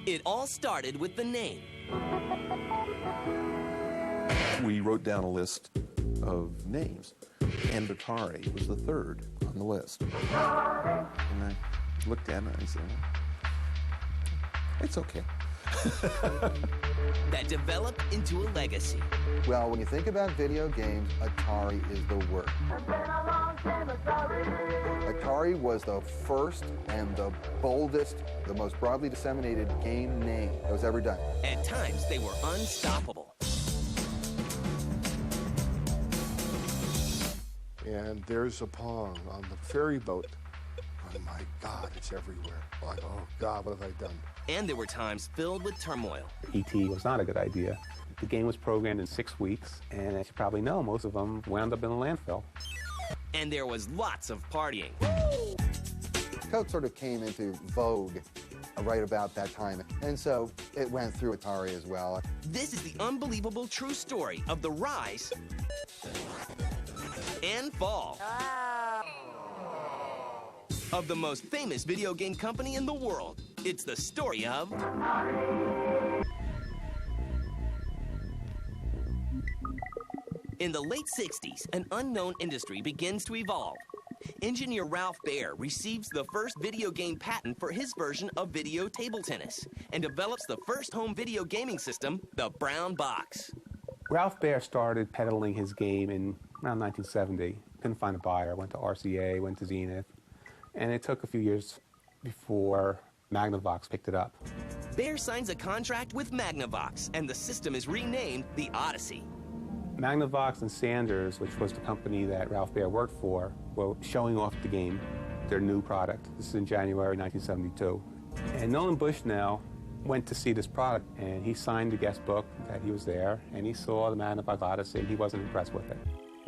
It all started with the name. We wrote down a list of names, and Atari was the third on the list. And I looked at it and I said, it's okay. That developed into a legacy. Well, when you think about video games, Atari is the word. Atari was the first and the boldest, the most broadly disseminated game name that was ever done. At times, they were unstoppable. And there's a Pong on the ferry boat. Oh my God, it's everywhere. Like, oh God, what have I done? And there were times filled with turmoil. E.T. was not a good idea. The game was programmed in 6 weeks, and as you probably know, most of them wound up in a landfill. And there was lots of partying. Coke sort of came into vogue right about that time, and so it went through Atari as well. This is the unbelievable true story of the rise and fall of the most famous video game company in the world. It's the story of In the late 60s, an unknown industry begins to evolve. Engineer Ralph Baer receives the first video game patent for his version of video table tennis and develops the first home video gaming system, the Brown Box. Ralph Baer started peddling his game in around 1970. Couldn't find a buyer. Went to RCA, went to Zenith, and it took a few years before Magnavox picked it up. Baer signs a contract with Magnavox, and the system is renamed the Odyssey. Magnavox and Sanders, which was the company that Ralph Baer worked for, were showing off the game, their new product. This is in January 1972. And Nolan Bushnell went to see this product, and he signed the guest book that he was there, and he saw the Magnavox Odyssey, and he wasn't impressed with it.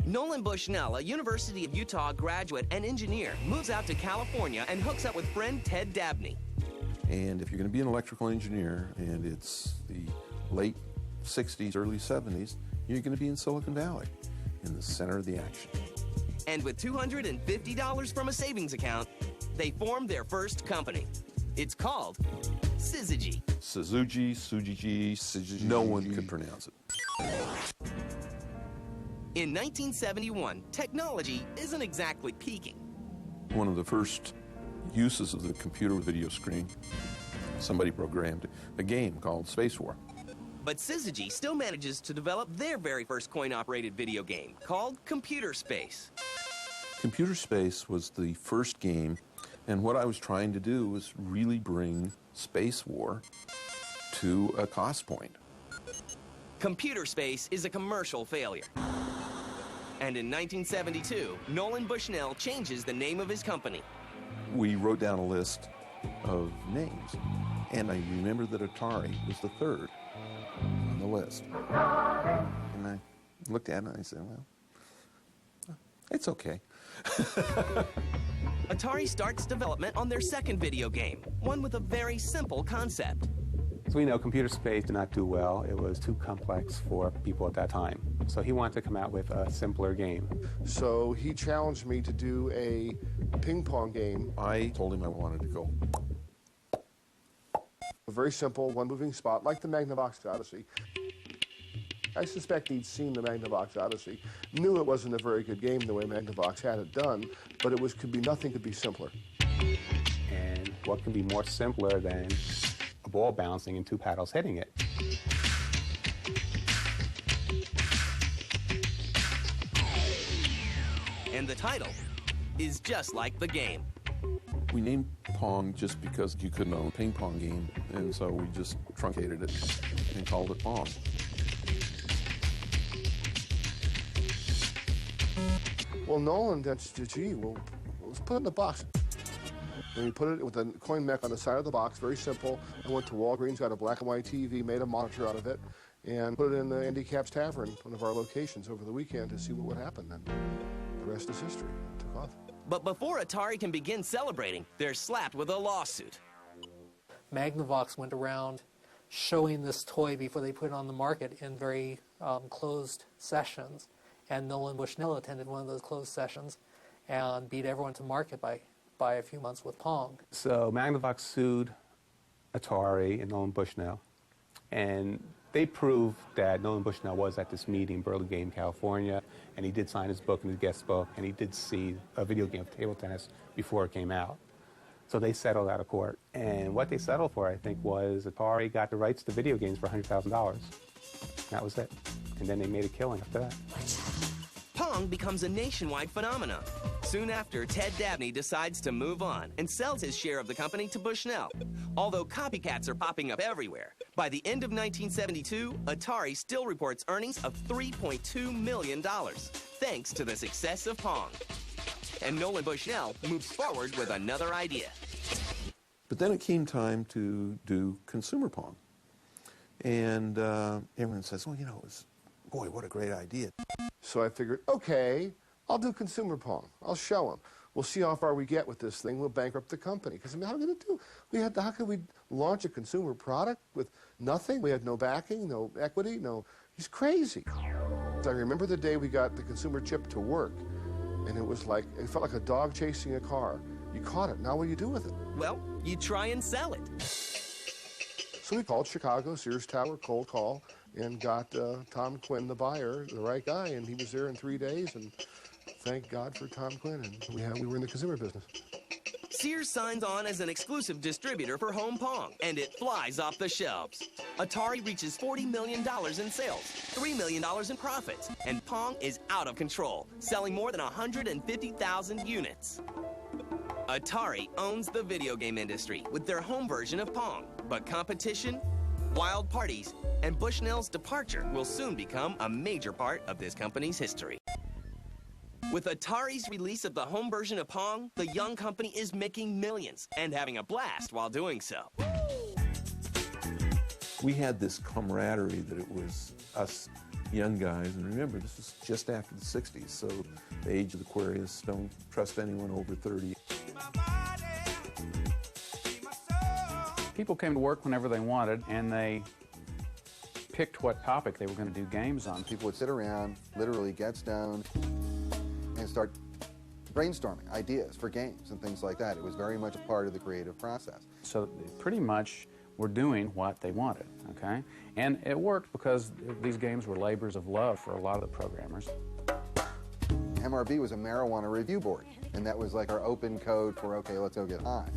Nolan Bushnell, a University of Utah graduate and engineer, moves out to California and hooks up with friend Ted Dabney. And if you're going to be an electrical engineer, and it's the late 60s, early 70s, you're going to be in Silicon Valley, in the center of the action. And with $250 from a savings account, they form their first company. It's called Syzygy. Syzygy. No one could pronounce it. In 1971, technology isn't exactly peaking. One of the first uses of the computer video screen, somebody programmed a game called Space War. But Syzygy still manages to develop their very first coin-operated video game called Computer Space. Computer Space was the first game, and what I was trying to do was really bring Space War to a cost point. Computer Space is a commercial failure. And in 1972, Nolan Bushnell changes the name of his company. We wrote down a list of names, and I remember that Atari was the third on the list. And I looked at it and I said, well, it's okay. Atari starts development on their second video game, one with a very simple concept. As we know, Computer Space did not do well. It was too complex for people at that time. So he wanted to come out with a simpler game. So he challenged me to do a ping pong game. I told him I wanted to go. A very simple, one moving spot, like the Magnavox Odyssey. I suspect he'd seen the Magnavox Odyssey, knew it wasn't a very good game the way Magnavox had it done, but nothing could be simpler. And what can be more simpler than a ball bouncing and two paddles hitting it? And the title is just like the game. We named Pong just because you couldn't own a ping pong game, and so we just truncated it and called it Pong. Well, Nolan, let's put it in the box. And we put it with a coin mech on the side of the box, very simple. I went to Walgreens, got a black and white TV, made a monitor out of it, and put it in the Andy Cap's Tavern, one of our locations, over the weekend to see what would happen. And the rest is history. It took off. But before Atari can begin celebrating, they're slapped with a lawsuit. Magnavox went around showing this toy before they put it on the market in very closed sessions. And Nolan Bushnell attended one of those closed sessions and beat everyone to market by a few months with Pong. So Magnavox sued Atari, and Nolan Bushnell. And they proved that Nolan Bushnell was at this meeting in Burlingame, California, and he did sign his book and his guest book, and he did see a video game of table tennis before it came out. So they settled out of court. And what they settled for, I think, was Atari got the rights to video games for $100,000. That was it. And then they made a killing after that. Pong becomes a nationwide phenomenon. Soon after, Ted Dabney decides to move on and sells his share of the company to Bushnell. Although copycats are popping up everywhere, by the end of 1972, Atari still reports earnings of $3.2 million, thanks to the success of Pong. And Nolan Bushnell moves forward with another idea. But then it came time to do consumer Pong. And everyone says, well, boy, what a great idea. So I figured, okay, I'll do consumer Pong. I'll show them. We'll see how far we get with this thing. We'll bankrupt the company. Because, how are we going to do? How could we launch a consumer product with nothing? We had no backing, no equity, he's crazy. I remember the day we got the consumer chip to work, and it felt like a dog chasing a car. You caught it. Now what do you do with it? Well, you try and sell it. So we called Chicago, Sears Tower, cold call, and got Tom Quinn, the buyer, the right guy, and he was there in 3 days, and thank God for Tom Quinn, and we were in the consumer business. Sears signs on as an exclusive distributor for home Pong, and it flies off the shelves. Atari reaches $40 million in sales, $3 million in profits, and Pong is out of control, selling more than 150,000 units. Atari owns the video game industry with their home version of Pong, but competition, wild parties, and Bushnell's departure will soon become a major part of this company's history. With Atari's release of the home version of Pong, the young company is making millions and having a blast while doing so. We had this camaraderie that it was us young guys, and remember, this was just after the 60s, so the age of Aquarius, don't trust anyone over 30. People came to work whenever they wanted, and they picked what topic they were going to do games on. People would sit around, literally get stoned, and start brainstorming ideas for games and things like that. It was very much a part of the creative process. So they pretty much were doing what they wanted, okay? And it worked because these games were labors of love for a lot of the programmers. MRB was a marijuana review board, and that was like our open code for, okay, let's go get high.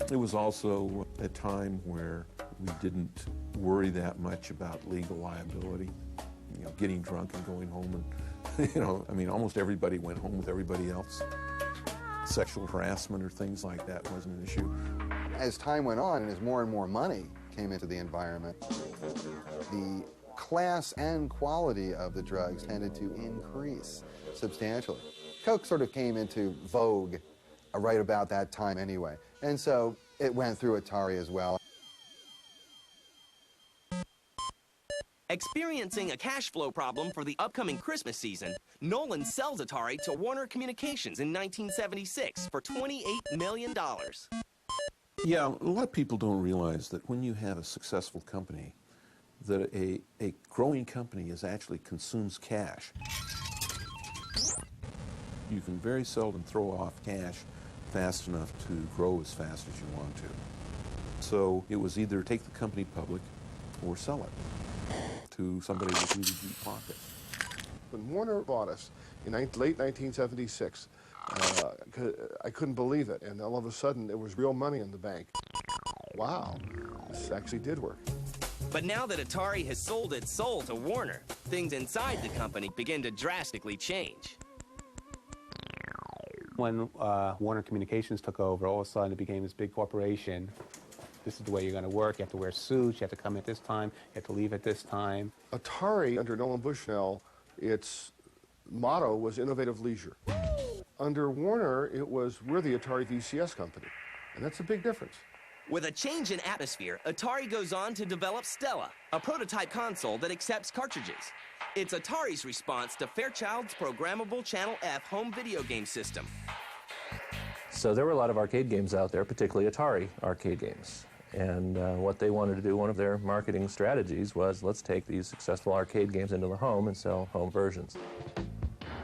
It was also a time where we didn't worry that much about legal liability, getting drunk and going home and, almost everybody went home with everybody else. Sexual harassment or things like that wasn't an issue. As time went on and as more and more money came into the environment, the class and quality of the drugs tended to increase substantially. Coke sort of came into vogue right about that time anyway, and so it went through Atari as well. Experiencing a cash flow problem for the upcoming Christmas season, Nolan sells Atari to Warner Communications in 1976 for $28 million. Yeah, a lot of people don't realize that when you have a successful company, that a growing company actually consumes cash. You can very seldom throw off cash fast enough to grow as fast as you want to. So it was either take the company public or sell it to somebody with really deep pockets. When Warner bought us in late 1976, I couldn't believe it, and all of a sudden there was real money in the bank. Wow, this actually did work. But now that Atari has sold its soul to Warner, things inside the company begin to drastically change. When Warner Communications took over, all of a sudden it became this big corporation. This is the way you're going to work. You have to wear suits. You have to come at this time. You have to leave at this time. Atari, under Nolan Bushnell, its motto was innovative leisure. Under Warner, it was, we're the Atari VCS company. And that's a big difference. With a change in atmosphere, Atari goes on to develop Stella, a prototype console that accepts cartridges. It's Atari's response to Fairchild's programmable Channel F home video game system. So there were a lot of arcade games out there, particularly Atari arcade games. And what they wanted to do, one of their marketing strategies was, let's take these successful arcade games into the home and sell home versions.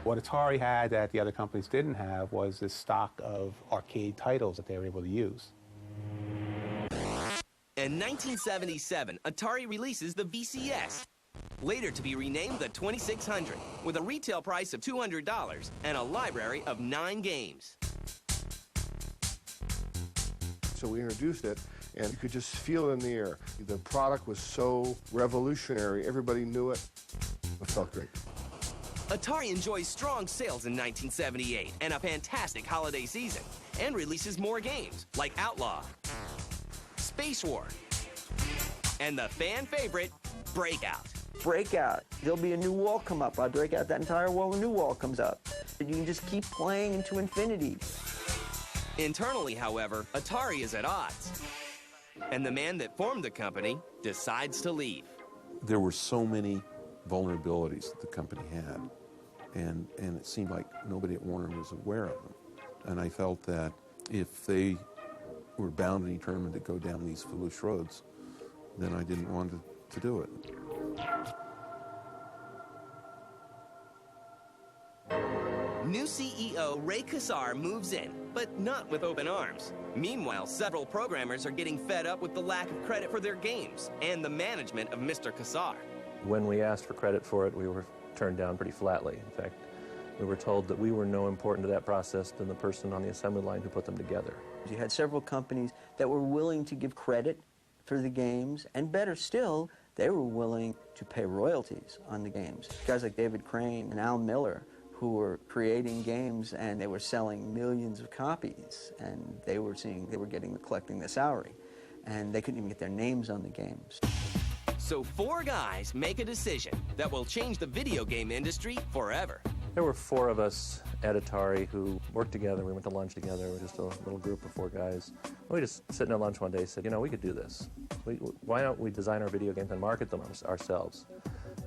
What Atari had that the other companies didn't have was this stock of arcade titles that they were able to use. In 1977, Atari releases the VCS, later to be renamed the 2600, with a retail price of $200 and a library of 9 games. So we introduced it, and you could just feel it in the air. The product was so revolutionary. Everybody knew it. It felt great. Atari enjoys strong sales in 1978 and a fantastic holiday season, and releases more games like Outlaw, Space War, and the fan favorite, Breakout. Breakout. There'll be a new wall come up. I break out that entire wall, a new wall comes up. And you can just keep playing into infinity. Internally, however, Atari is at odds. And the man that formed the company decides to leave. There were so many vulnerabilities that the company had, and it seemed like nobody at Warner was aware of them. And I felt that if they were bound and determined to go down these foolish roads, then I didn't want to do it. New CEO Ray Kassar moves in, but not with open arms. Meanwhile, several programmers are getting fed up with the lack of credit for their games and the management of Mr. Kassar. When we asked for credit for it, we were turned down pretty flatly. In fact, we were told that we were no important to that process than the person on the assembly line who put them together. You had several companies that were willing to give credit for the games, and better still, they were willing to pay royalties on the games. Guys like David Crane and Al Miller, who were creating games and they were selling millions of copies, and they were collecting the salary, and they couldn't even get their names on the games. So 4 guys make a decision that will change the video game industry forever. There were 4 of us at Atari who worked together. We went to lunch together. We were just a little group of 4 guys. We just sitting at lunch one day said, you know, we could do this. Why don't we design our video games and market them ourselves?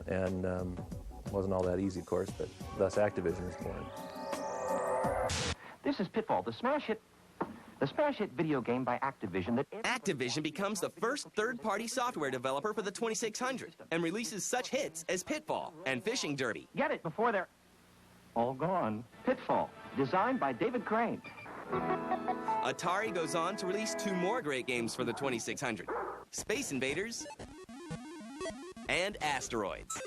And it wasn't all that easy, of course, but thus Activision was born. This is Pitfall, the smash hit video game by Activision. Activision becomes the first third-party software developer for the 2600 and releases such hits as Pitfall and Fishing Derby. Get it before they're all gone. Pitfall, designed by David Crane. Atari goes on to release 2 more great games for the 2600, Space Invaders and Asteroids.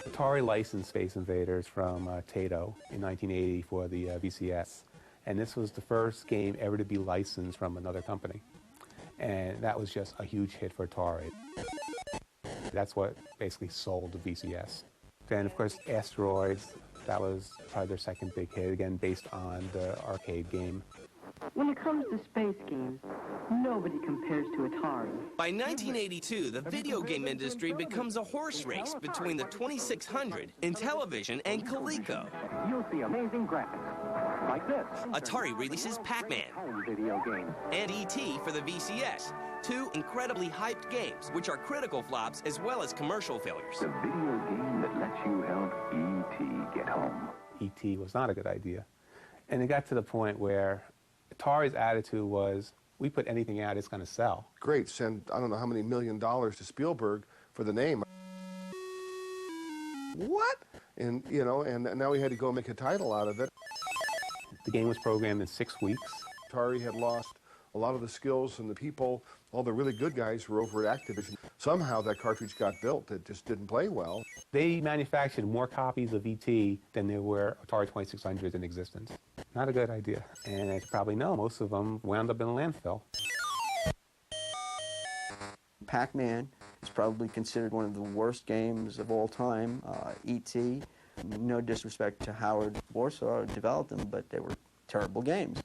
Atari licensed Space Invaders from Taito in 1980 for the VCS. And this was the first game ever to be licensed from another company. And that was just a huge hit for Atari. That's what basically sold the VCS. Then, of course, Asteroids, that was probably their second big hit, again, based on the arcade game. When it comes to space games, nobody compares to Atari. By 1982, the video game industry becomes a horse race between the 2600, Intellivision, and Coleco. You'll see amazing graphics, like this. Atari releases Pac-Man Home video game. and E.T. for the VCS, 2 incredibly hyped games, which are critical flops as well as commercial failures. The video game that lets you help E.T. get home. E.T. was not a good idea. And it got to the point where Atari's attitude was, we put anything out, it's going to sell. Great, send I don't know how many $1 million to Spielberg for the name. What? And, you know, and now we had to go make a title out of it. The game was programmed in 6 weeks. Atari had lost a lot of the skills and the people. All the really good guys were over at Activision. Somehow that cartridge got built. It just didn't play well. They manufactured more copies of E.T. than there were Atari 2600s in existence. Not a good idea. And as you probably know, most of them wound up in a landfill. Pac-Man is probably considered one of the worst games of all time. E.T., no disrespect to Howard Warsaw who developed them, but they were terrible games.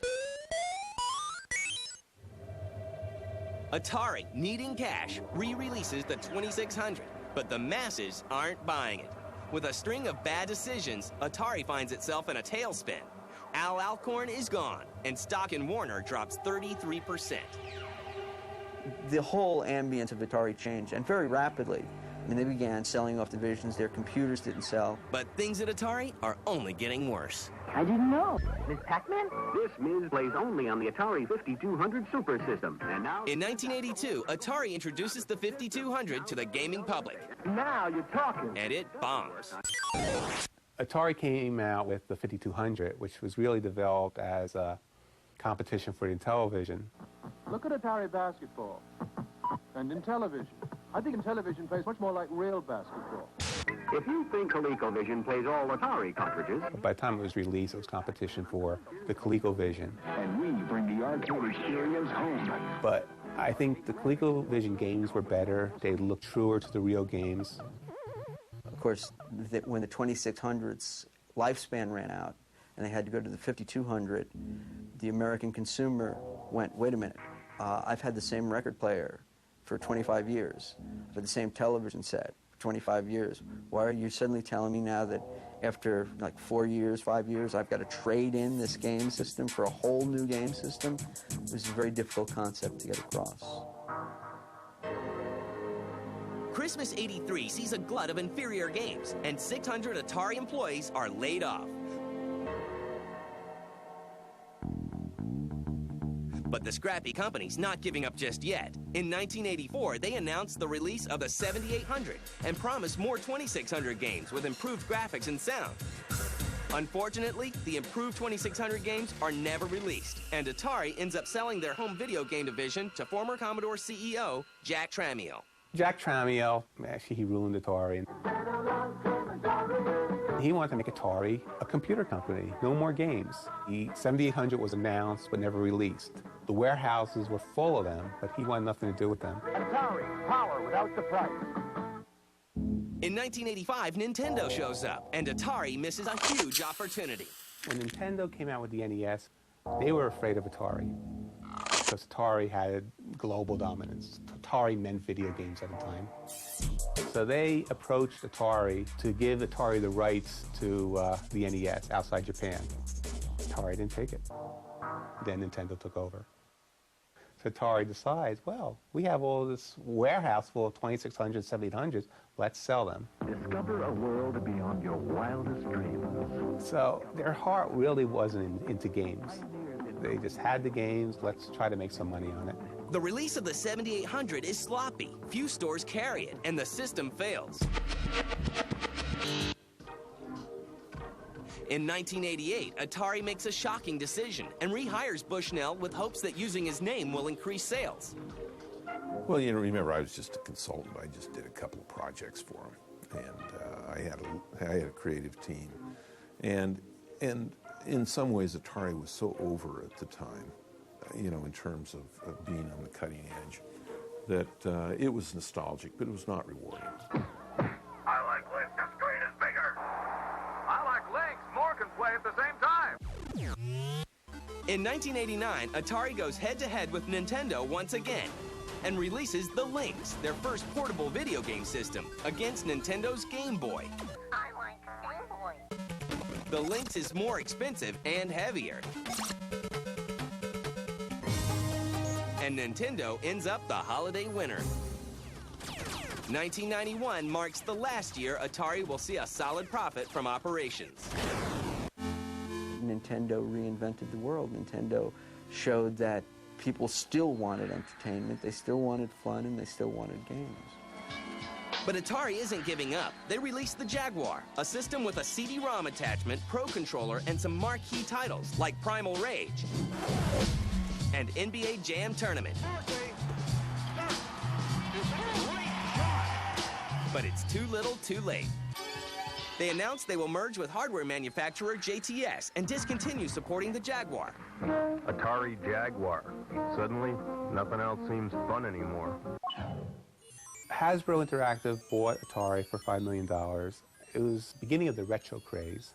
Atari, needing cash, re-releases the 2600, but the masses aren't buying it. With a string of bad decisions, Atari finds itself in a tailspin. Al Alcorn is gone, and stock in Warner drops 33%. The whole ambience of Atari changed, and very rapidly. I mean, they began selling off divisions, their computers didn't sell. But things at Atari are only getting worse. I didn't know. Ms. Pac-Man? This Ms. plays only on the Atari 5200 Super System. And now... In 1982, Atari introduces the 5200 to the gaming public. Now you're talking. And it bombs. Atari came out with the 5200, which was really developed as a competition for the Intellivision. Look at Atari basketball. And in television. I think in television plays much more like real basketball. If you think ColecoVision plays all Atari cartridges... By the time it was released, it was competition for the ColecoVision. And we bring the arcade experience home. But I think the ColecoVision games were better. They looked truer to the real games. Of course, when the 2600's lifespan ran out and they had to go to the 5200, the American consumer went, wait a minute, I've had the same record player for 25 years. I've had the same television set for 25 years. Why are you suddenly telling me now that after like 4 years, 5 years, I've got to trade in this game system for a whole new game system? It was a very difficult concept to get across. Christmas '83 sees a glut of inferior games, and 600 Atari employees are laid off. But the scrappy company's not giving up just yet. In 1984, they announced the release of the 7800 and promised more 2600 games with improved graphics and sound. Unfortunately, the improved 2600 games are never released, and Atari ends up selling their home video game division to former Commodore CEO Jack Tramiel. Jack Tramiel, actually, he ruined Atari. He wanted to make Atari a computer company, no more games. The 7800 was announced but never released. The warehouses were full of them, but he wanted nothing to do with them. Atari, power without the price. In 1985, Nintendo shows up, and Atari misses a huge opportunity. When Nintendo came out with the NES, they were afraid of Atari, because Atari had global dominance. Atari meant video games at the time. So they approached Atari to give Atari the rights to the NES outside Japan. Atari didn't take it. Then Nintendo took over. So Atari decides, well, we have all this warehouse full of 2600s, 7800s, let's sell them. Discover a world beyond your wildest dreams. So their heart really wasn't into games. They just had the games, let's try to make some money on it. The release of the 7800 is sloppy. Few stores carry it, and the system fails. In 1988, Atari makes a shocking decision and rehires Bushnell with hopes that using his name will increase sales. Well, you know, remember, I was just a consultant. I just did a couple of projects for him, and I had a creative team. And in some ways, Atari was so over at the time, you know, in terms of being on the cutting edge, that it was nostalgic, but it was not rewarding. I like Link. The screen is bigger. I like Link. More can play at the same time. In 1989, Atari goes head-to-head with Nintendo once again and releases the Lynx, their first portable video game system, against Nintendo's Game Boy. I like Game Boy. The Lynx is more expensive and heavier. And Nintendo ends up the holiday winner. 1991 marks the last year Atari will see a solid profit from operations. Nintendo reinvented the world. Nintendo showed that people still wanted entertainment, they still wanted fun, and they still wanted games. But Atari isn't giving up. They released the Jaguar, a system with a CD-ROM attachment, Pro Controller, and some marquee titles like Primal Rage and NBA Jam Tournament. But it's too little, too late. They announced they will merge with hardware manufacturer JTS and discontinue supporting the Jaguar. Atari Jaguar. Suddenly, nothing else seems fun anymore. Hasbro Interactive bought Atari for $5 million. It was the beginning of the retro craze.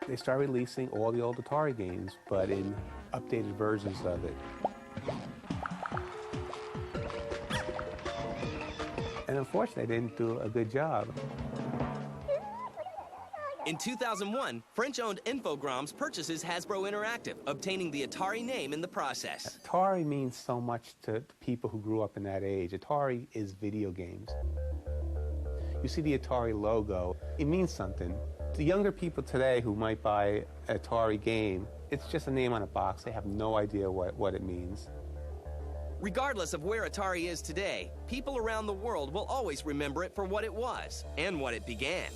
They started releasing all the old Atari games, but in updated versions of it. And unfortunately, they didn't do a good job. In 2001, French-owned Infogrames purchases Hasbro Interactive, obtaining the Atari name in the process. Atari means so much to people who grew up in that age. Atari is video games. You see the Atari logo, it means something. The younger people today who might buy an Atari game, it's just a name on a box. They have no idea what it means. Regardless of where Atari is today, people around the world will always remember it for what it was and what it began.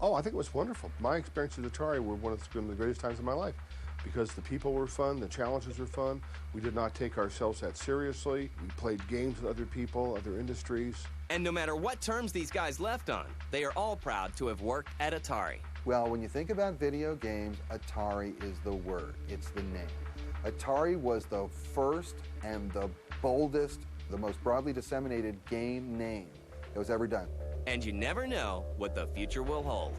Oh, I think it was wonderful. My experience with Atari were one of the greatest times of my life. because the people were fun, the challenges were fun. We did not take ourselves that seriously. We played games with other people, other industries. And no matter what terms these guys left on, they are all proud to have worked at Atari. Well, when you think about video games, Atari is the word. It's the name. Atari was the first and the boldest, the most broadly disseminated game name that was ever done. And you never know what the future will hold.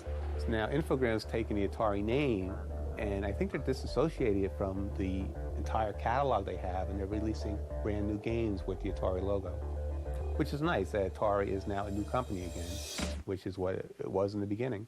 Now, Infogrames taking the Atari name, and I think they're disassociating it from the entire catalog they have, and they're releasing brand new games with the Atari logo, which is nice that Atari is now a new company again, which is what it was in the beginning.